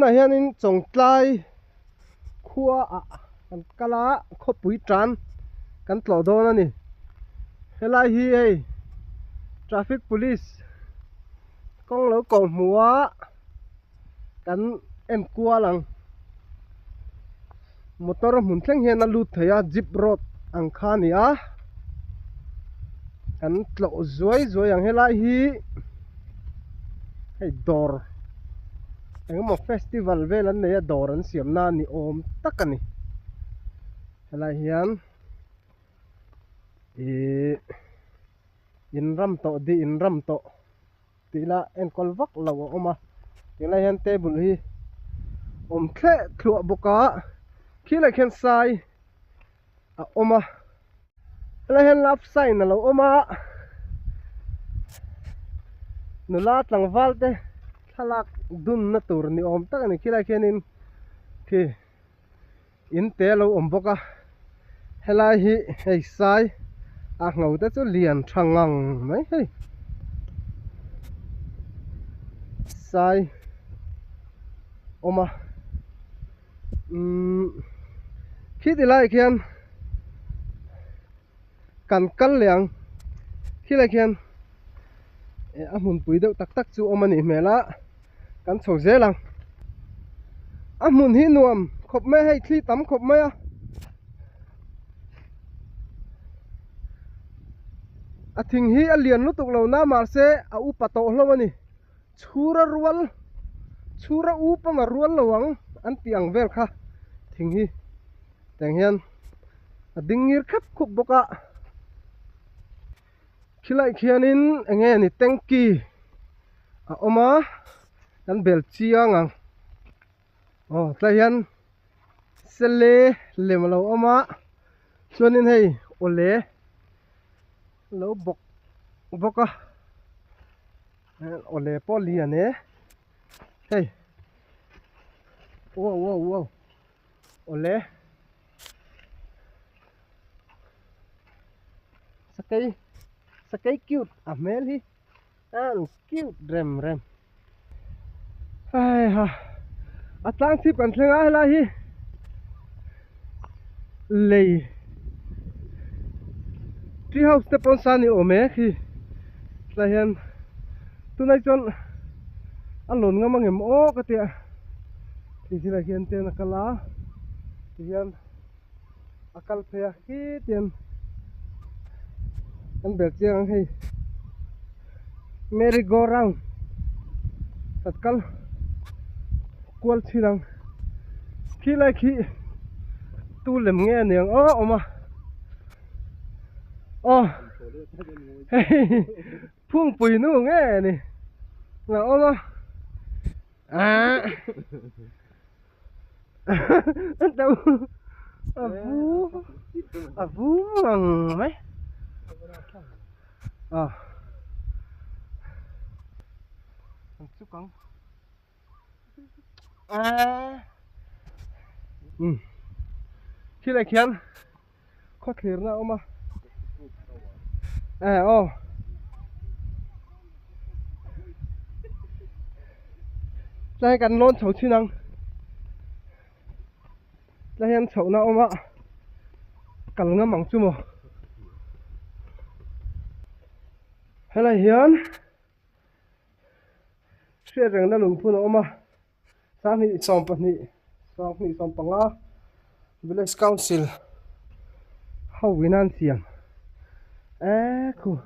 này hiện in Chawngtlai khua kan kala khawpui-tan kan tlo do na ni helai hi ei traffic police kong lo ko mua kan en kwa lang motor mun thleng hian a lut theia jeep road ang kha ni a kan tlo zuai ang helai hi hei dor engemaw festival vel an nei a dor an siam na ni awm tak ani helai hian in ram to di in ram to tila en kol vak lo a awma helai hian table hi awm thle thluah boka khilai khen sai a awma helai hian lap sign a lo awma nula tlangval te thalak dun na tur ni awm tak ani khilai khianin khi in te lo awm boka helai hi hei sai a ngau te chu lian thangang mai hei sai oma khi ti lai khian kan kal liang khi lai khian a mun pui deuh tak tak chu awm ani hmela kan chho zelang a mun hi nuam khawp mai hei thli tam khawp mai a a thing hi a lian lutuk lo na mar se a upa to hlom ani chura upanga rual lowang an tiang vel kha thing hi teng hian a dingir khap khup boka khilai khianin enge ni tanki a oma kan bel chiangang tlai hian sele lemalo oma chuanin hei ole lo bok boka ole poli ane hey wow ole sakai cute a mel hi an cute rem ai ha atlang sip kan thlenga hela hi lei tree house te pon sa ni ome khi tlahian tunai chon alon nga mangem o katia thi la hian ten akala hian akal phea khi ten an bel chiang hei merry go round tatkal kwal thirang khi lai khi tu lem nge niang oma phung pui nu nge ni nga oma anh đâu vu ngang mấy chút con khi lại khian khó khăn nào mà đây cần lon chậu chi năng đây hiện chậu nào mà cần ngắm mỏng chung mà hay là hiện chuyện rằng đã lùng phun nào mà sáng thì xong bằng á village council hậu viên an xiềng cool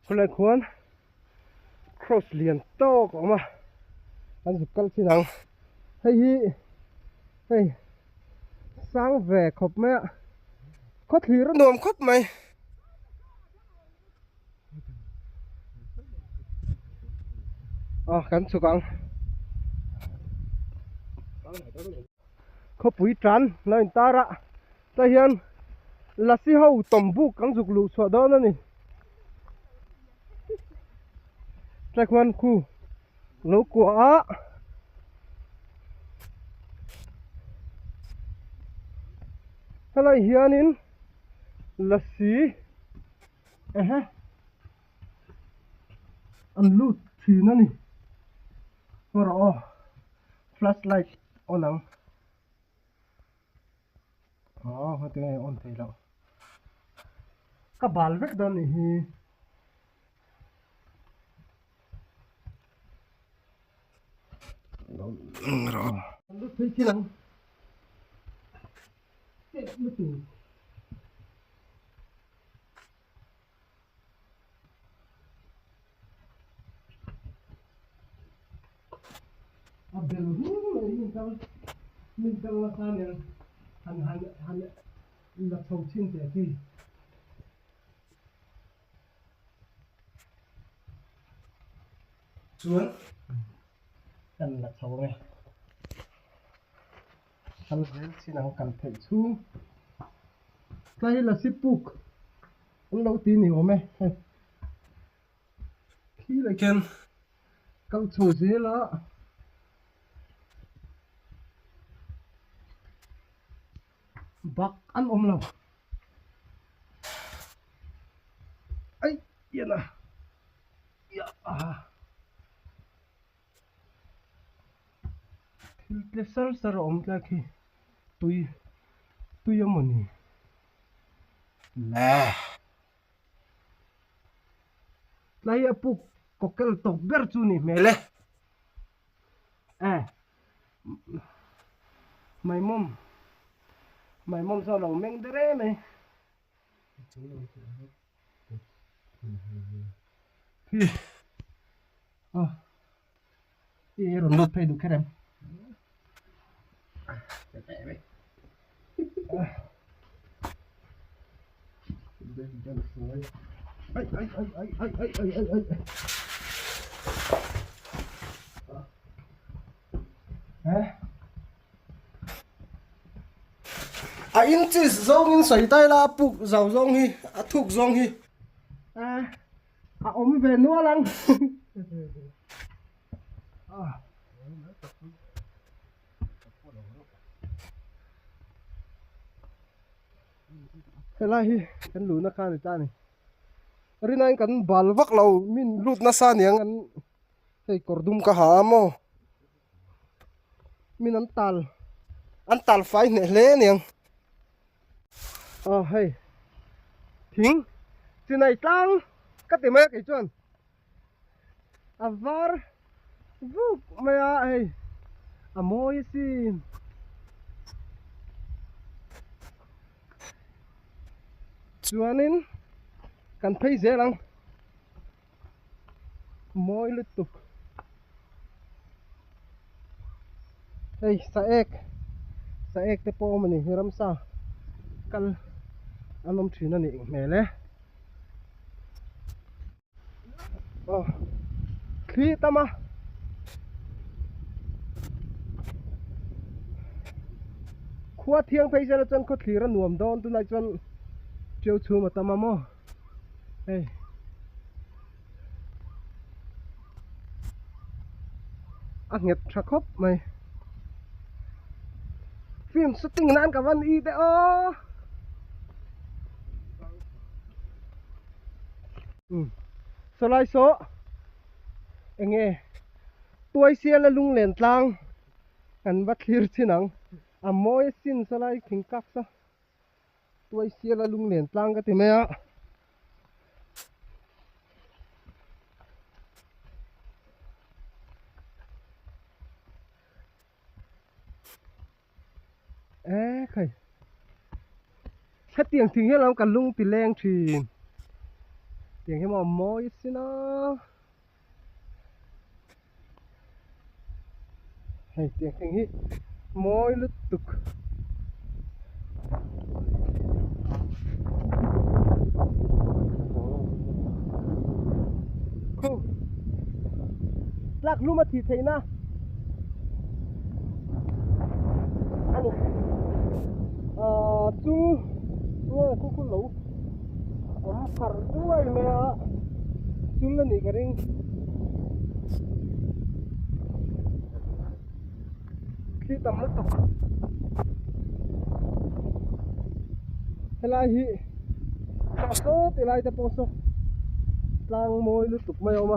hôm nay khuôn cross liền to của mà anh giúp cân xin thằng hey sáng về khóc mẹ có thì nó nồm khóc mày cắn số cắn khawpui-tan nói ta ra ta hiền là si hậu tổng bu cắn dục lụ xóa đó nữa nè tại quan khu lỗ của hay là hiền in là si ha an lut thi na ni ngoro flashlight on ang hati ngai on thei lo ka bal vek don ni hi ngoro lut thei chi nang ke lut tu abel min kal la san yang han la thau chin te ki chuan kan la thau nge han zel chin ang kan thei chu kai la sipuk an lo ti ni ome khi lại ken kal chu zela bak an om lo ai yana ya thil tle sar om tla khi tui amoni la lai apuk kokel tok ber chu ni mele mày mom sao lòng meng dere mày hi rồi lột thay đủ cái em in chỉ zong in sấy tay la bục giàu zong hi thục zong hi ôm về nữa lăng cái này hi cái lúa nó khan ta này rin anh cái bal vắc lâu min lút nó san yang anh cái cordum cả hả mo min anh tal phải nè lé nè hay thính từ này tăng cắt tiền mấy cái chuyện var vuk mày hay môi xin chuanin kan phei ze lang moi lut tuk hey sa ek te po mani hiram sa kal anom thina ni mele khi tama khua thiang phei ze chân ko thira nuam don tu lai chân chiều chu mà tama mo hey nghiệt tra khóc mày phim shooting nan cả văn y thế số lại số anh nghe tôi xe là lung lên tlang anh bắt clear thế nào mỗi xin số lại khinh cắt sao tôi xe là lung lên tlang cái gì mẹ khơi hết tiền thì hết lắm cả lung thì len thì tiền cái mà mỗi xin nó hay tiền thì hết mỗi lúc tục lạc luôn mà thì thấy na chú cũng lẩu phở đuôi mẹ chú lên cái ring khi tầm nó tục hay là hi số thì lại tập số lang môi lướt tục mèo mà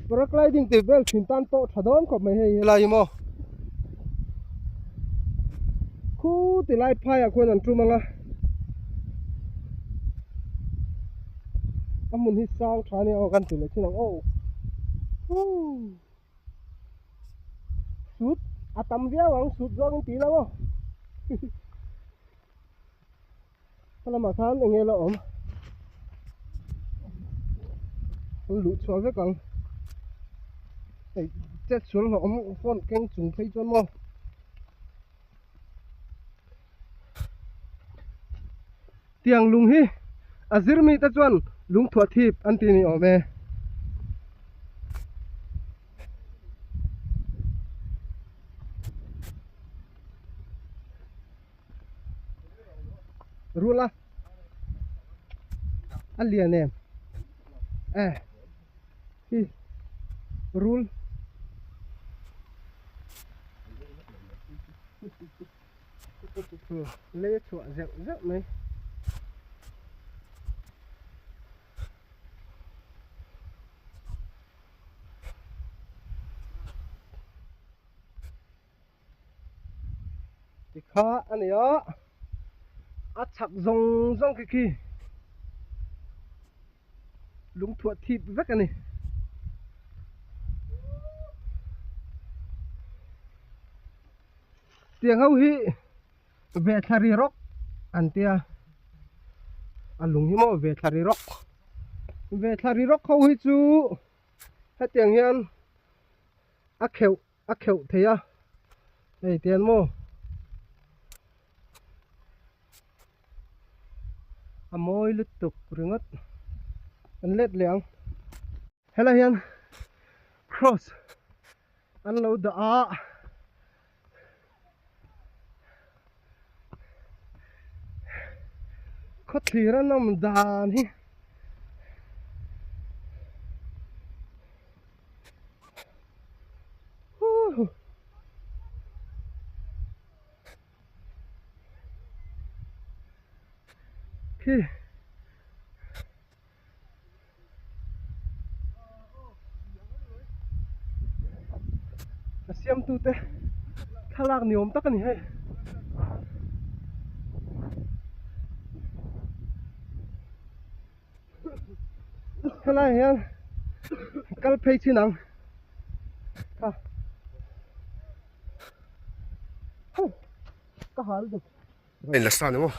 paragliding thì vel thìn tan to thà đón có mấy hay lại mà khu thì lại phai à quên ăn chung mà amun hi sang thà này gan thì lại chứ nào ô sút à tầm vía hoàng sút do cái tí lắm Kalau makan dengan lo om, lụt xuống với con, chết xuống lo om, con keng trùng thấy cho mo, tiang lung hi, azir mi ta chuan lung thuat thip an ti ni ome, rula, alian em, hi, rul. Lê chua dẹo rất mấy thì khó anh ấy á chặt rong rong kì lúng thuận thịt vắt anh này tiếng hâu hi về thari rock anh tia anh lúng hi mo về thari rock hâu hi chú hết tiếng hiền ác khều thế à đây tiền mo môi lít tục rừng ất anh lết liang hay là hiền cross anh lâu đã có thể ra nằm đàn hi khi xem tu te thalak niom tak ani he helai hian kal phei chinang ka ka hal du Đây là sao đúng không?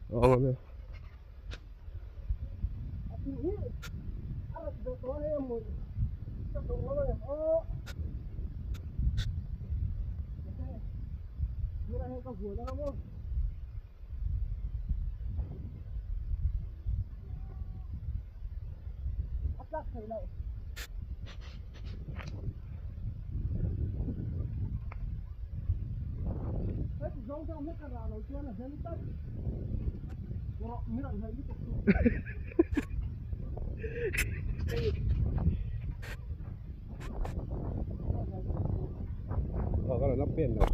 Ngon lắm. Cái này lắp biển rồi.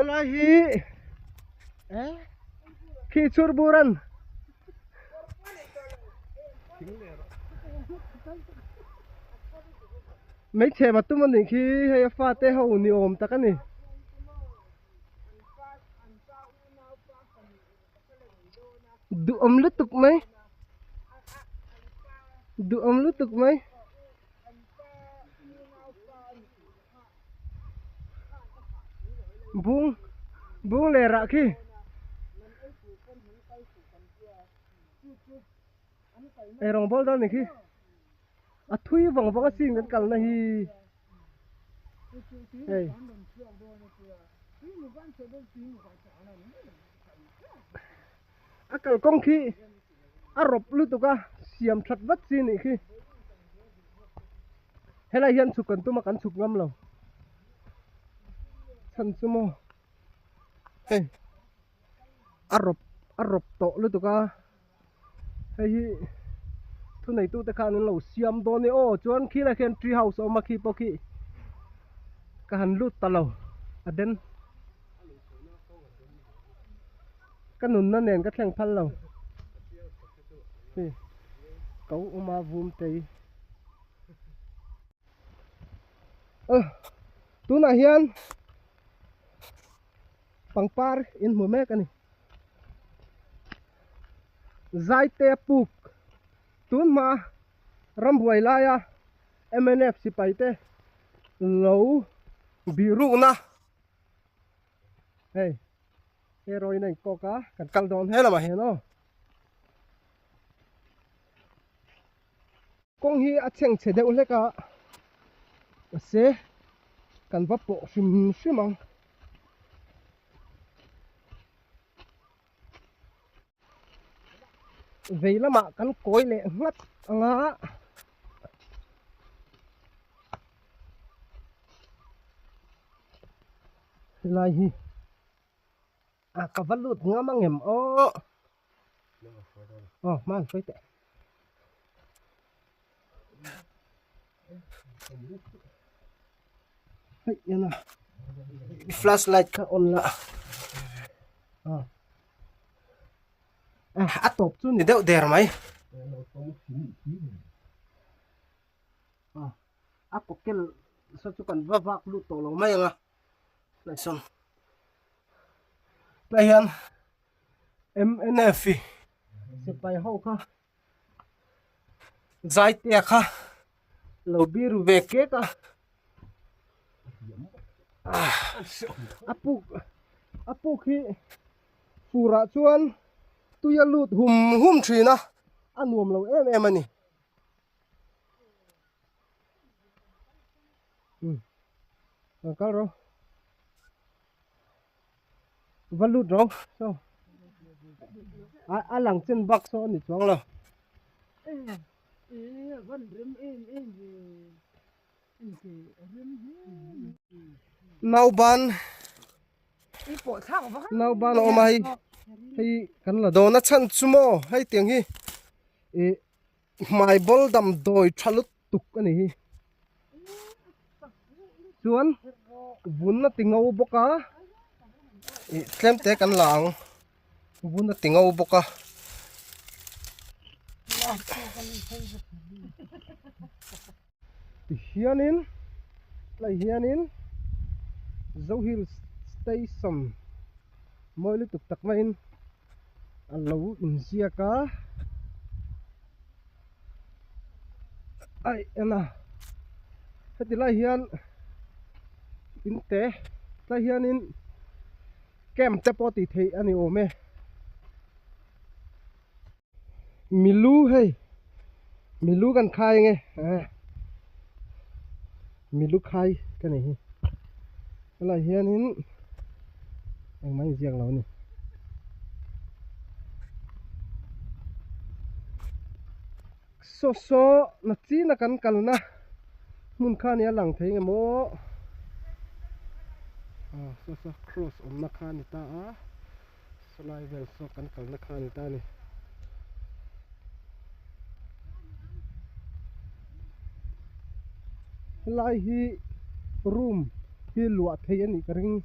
Ela hi khi chur buran mấy trẻ mà tụi mình khi hay pha tê hậu ni ôm ta cái này du ôm lứt tục mấy du ôm lứt tục mấy buông buông lẻ ra khi ai rong bol đó này khi à thui vòng vòng xin cái cẳng này hey à cẳng công khi à rộp lứt tục à xiêm chặt vắt xin này khi hay là hiện chụp cần tôi mà cắn chụp ngâm lâu chân sumo hey arop to lu to ka hey thu này tu ta khan lo siam do ne o chuan khi la khen tree house o ma khi po khi ka han lut ta lo aden ka nun na nen ka thleng phal lo hey kau uma vum te tu na hian pangpar in mu mek ani zai te puk tun ma rambuai la ya MNF sipai te lo biru na hey heroi này có cá cần căng đòn hết là mà hiểu nó con hi a cheng che deu le ka se kan va po sim simang vậy là mà cắn cối lệ ngắt ngã lại hi à cả vật lụt ngã mang em man phải tệ hey yana flashlight ka on la top chu ni deuh der mai pokel sa chu kan vak lu to lo mai nga lai son lai hian MNF se pai ho kha zai te kha lo biru ve ke ka apuk hi fura chuan tuya lut hum thina anuam lo em ani kal ro valut ro so a lang chen bak so ni chuang lo nau ban o mai hay kan la do na chan chumo hay tiang hi mai bol dam doi thalut tuk ani hi chuan vun na tingau boka tlem te kan lang vun na tingau boka hianin Zohil Station moi lu tuk tak main alo in sia ka ai ena heti lai hian in te lai hian in kem te po ti thei ani ome milu kan khai nge milu khai cái này lai hian in anh mang riêng lâu nè so na chi na kan kal na mun kha ni lang thei nge mo so cross on na kha ni ta slai vel so kan kal na kha ni ta ni lai hi room hi lua thei ani ka ring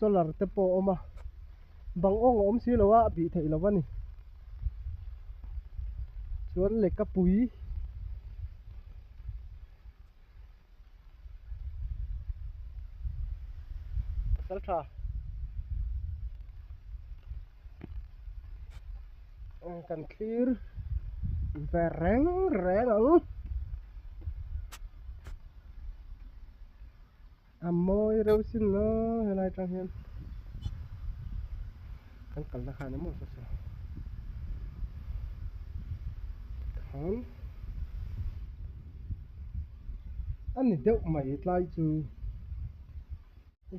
solar te po oma bang ong om si lawa bi thei lawa ni chuan le ka pui sal tha kan clear ve reng reng ang amoi reu sin no helai tang hian kan kal na khana mo sa sa khan ani deuh mai tlai chu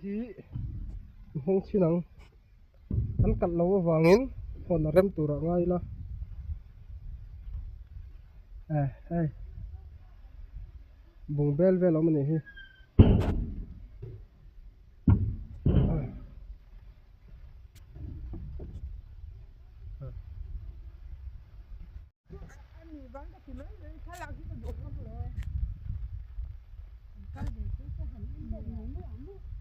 hi hong chinang kan kal lo wangin phone rem tura ngai la hey bung bel vel om ni hi Anh bán cái gì lớn lên khá là cái đồ không rồi. Cái gì cái hành cái gì nữa.